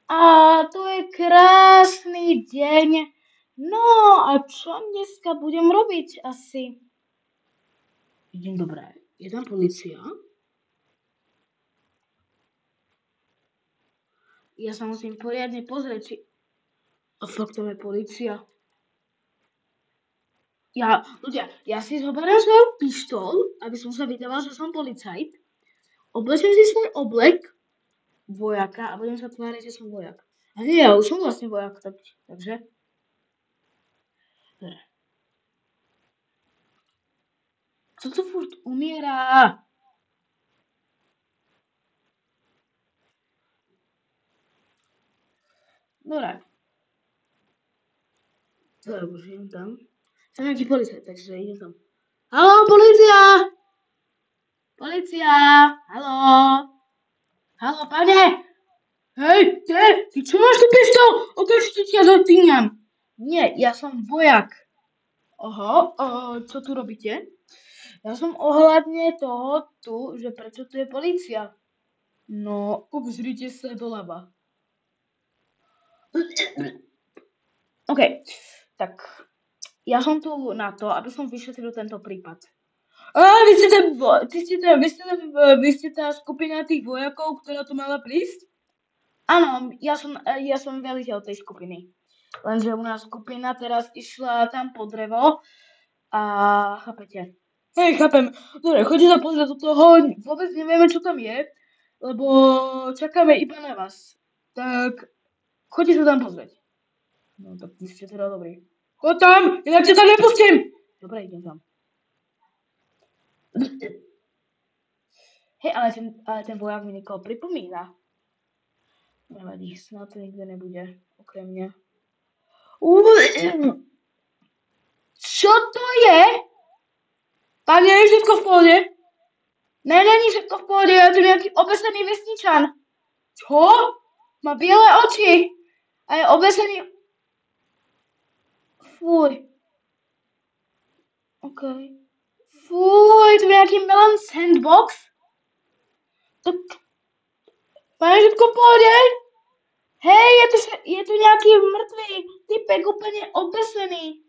A to je krásny deň. No a čo dneska budem robiť asi? Idem dobré. Je tam policia? Ja sa musím poriadne pozrieť, či... A fakt tam je policia. Ja si zoberiem svoju pištol, aby som sa vydával, že som policajt. Oblečem si svoj oblek vojaka a budem sa tváriť, že som vojak. A nie, ja už som vlastne vojak, takže... Dobre. Co to furt umiera? Dobre. Dobre, už idem tam. Som nejaký policajt, takže idem tam. Haló, policia! Policia! Haló! Haló, pane! Hej, ty čo máš tu pištol? Okamžite ťa zatíňam. Nie, ja som vojak. Čo tu robíte? Ja som ohľadne toho tu, že prečo tu je polícia. No, obzrite sa doľava. OK, tak ja som tu na to, aby som vyšetril tento prípad. Vy ste tá skupina tých vojakov, ktorá tu mala prísť? Áno, ja som veliteľ tej skupiny. Lenže u nás skupina teraz išla tam po drevo a chápete. Hej, chápem. Dobre, chodite sa pozrieť do toho, vôbec nevieme, čo tam je, lebo čakáme iba na vás. Tak chodite sa tam pozrieť. No tak vy ste teda dobrí. Choď tam, inak ťa tam nepustím. Dobre, idem tam. Hej, ale ten vojak mi niekoho pripomína. Nevadí, snad to nikto nebude, okrem mňa. Čo to je? Tam nie je všetko v pohode? Ne, není všetko v pohode, je tu nejaký obesený vesničan. Čo? Má biele oči. A je obesený... Fuj. OK. Fuj, to je nejaký melon sandbox? Tak... Pane, všetko v pohode? Hej, je tu nejaký mŕtvý typek úplne obesený.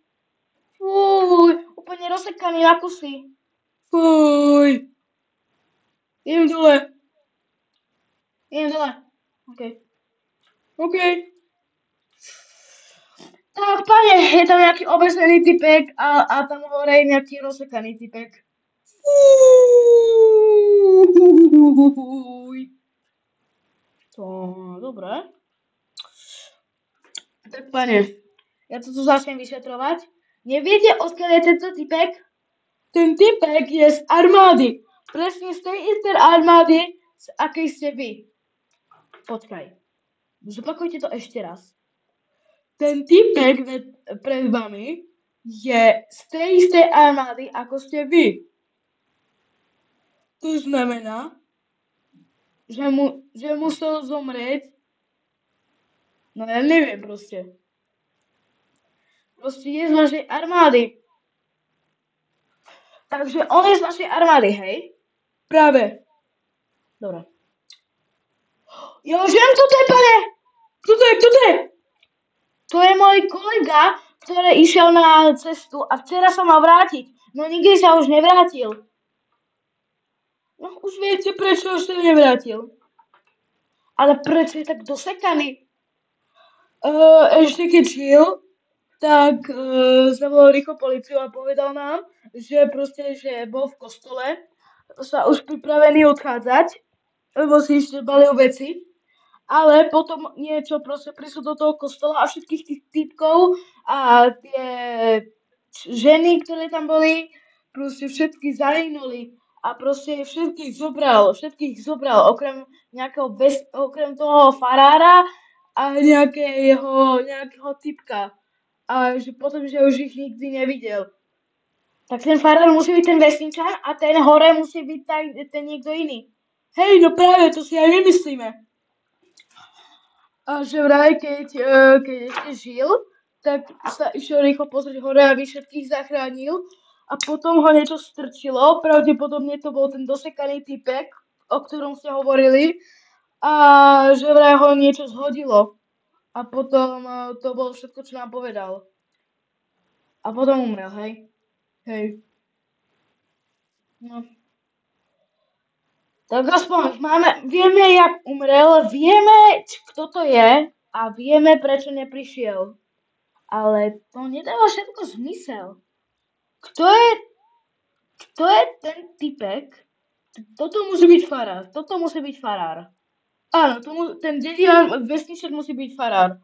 Fuj, úplne rozsekaný na kusy. Fuj. Idem dole. OK. OK. Tak, pane, je tam nejaký obesený typek a tam hore je nejaký rozsekaný typek. Fuj. To, dobre. Tak, pane, ja to tu začnem vyšetrovať. Neviete, odkiaľ je tento typek? Ten typek je z armády. Presne z tej istej armády, z akej ste vy. Počkaj. Zopakujte to ešte raz. Ten typek pred vami je z tej istej armády, ako ste vy. To znamená, že musel zomrieť. No ja neviem proste. Proste je z vašej armády. Takže on je z vašej armády, hej? Práve. Dobre. Ja už viem, kto to je, pane! Kto to je? To je môj kolega, ktorý išiel na cestu a včera sa mal vrátiť. No nikdy sa už nevrátil. No už viete, prečo sa nevrátil. Ale prečo je tak dosekaný? Ešte keď žil, tak zavolal rýchlo policiu a povedal nám, že proste, že bol v kostole, sa už pripravený odchádzať, lebo si ešte balil veci. Ale potom niečo proste prišlo do toho kostola a všetkých tých typkov a tie ženy, ktoré tam boli, proste všetky zahynuli a proste všetkých zobral, okrem toho farára a nejakého typka. A že potom, že už ich nikdy nevidel. Tak ten farár musí byť ten vesničan a ten hore musí byť ten niekto iný. Hej, no práve, to si aj nemyslíme. A že vraj, keď ešte žil, tak sa išiel rýchlo pozrieť hore, aby všetkých zachránil a potom ho niečo strčilo, pravdepodobne to bol ten dosekaný typek, o ktorom ste hovorili a že vraj ho niečo zhodilo. A potom to bolo všetko, čo nám povedal. A potom umrel, hej? Hej. No. Tak aspoň vieme, jak umrel, vieme, kto to je a vieme, prečo neprišiel. Ale to nedáva všetko zmysel. Kto je, kto je ten typek? Toto musí byť farár. Toto musí byť farár. Áno, ten dedian vesniček musí byť farár.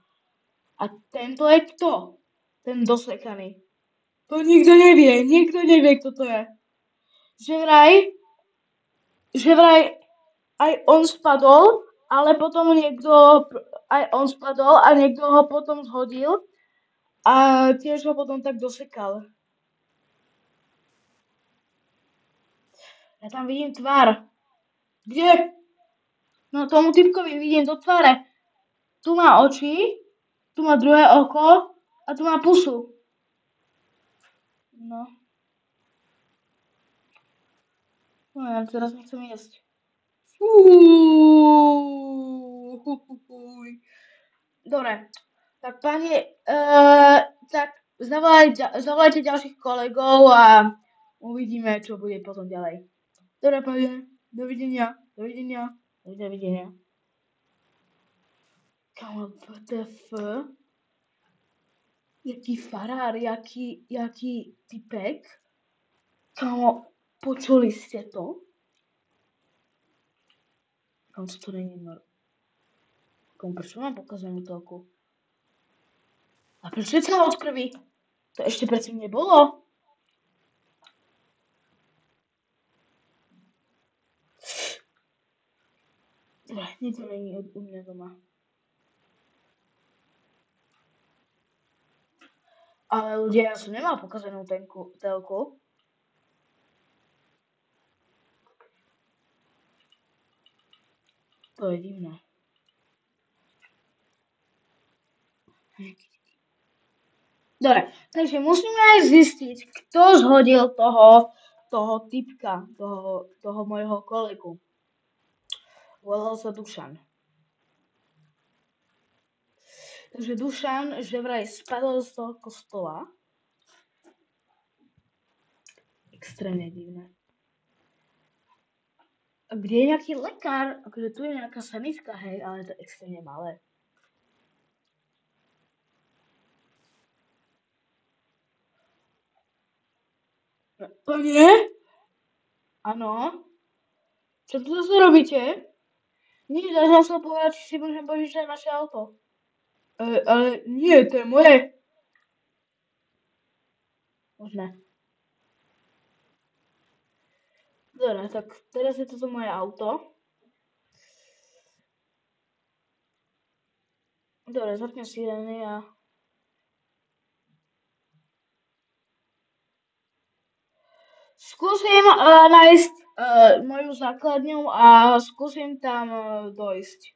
A tento je kto? Ten dosekaný. To nikto nevie, kto to je. Že vraj, že vraj aj on spadol, ale potom aj on spadol a niekto ho potom zhodil a tiež ho potom tak dosekal. Ja tam vidím tvár. Kde? No tomu typkovi vidím do tváre. Tu má oči, tu má druhé oko a tu má pusu. No, no ja teraz nechcem jesť. Fúj. Dobre, tak pani, tak zavolajte ďalších kolegov a uvidíme, čo bude potom ďalej. Dobre, pani, dovidenia, dovidenia, dovidenia. Kamo, WTF? Jaký farár, jaký typek? Kamo, počuli ste to? Kamo, co to není normálne? Kamo, prečo mám pokazenú telku? A prečo je celá od krvi? To ešte predtým nebolo. Nic to není u mňa doma. Ale ľudia, ja som nemal pokazenú telku. To je divné. Dobre, takže musíme aj zistiť, kto zhodil toho typka, toho mojho kolegu. Volal sa Dušan. Takže Dušan, že vraj spadol z toho kostola. Extrémne divné. A kde je nejaký lekár? Akože tu je nejaká sanitka, hej, ale to je extrémne malé. Pane? Áno? Čo tu zase robíte? Nie, ja som chcel povedať, či si môžem požičať naše auto. Ale nie, to je moje. Možné. Dobre, tak teraz je toto moje auto. Dobre, zapnem sirény a... Skúsim nájsť moju základňu a skúsim tam dojsť.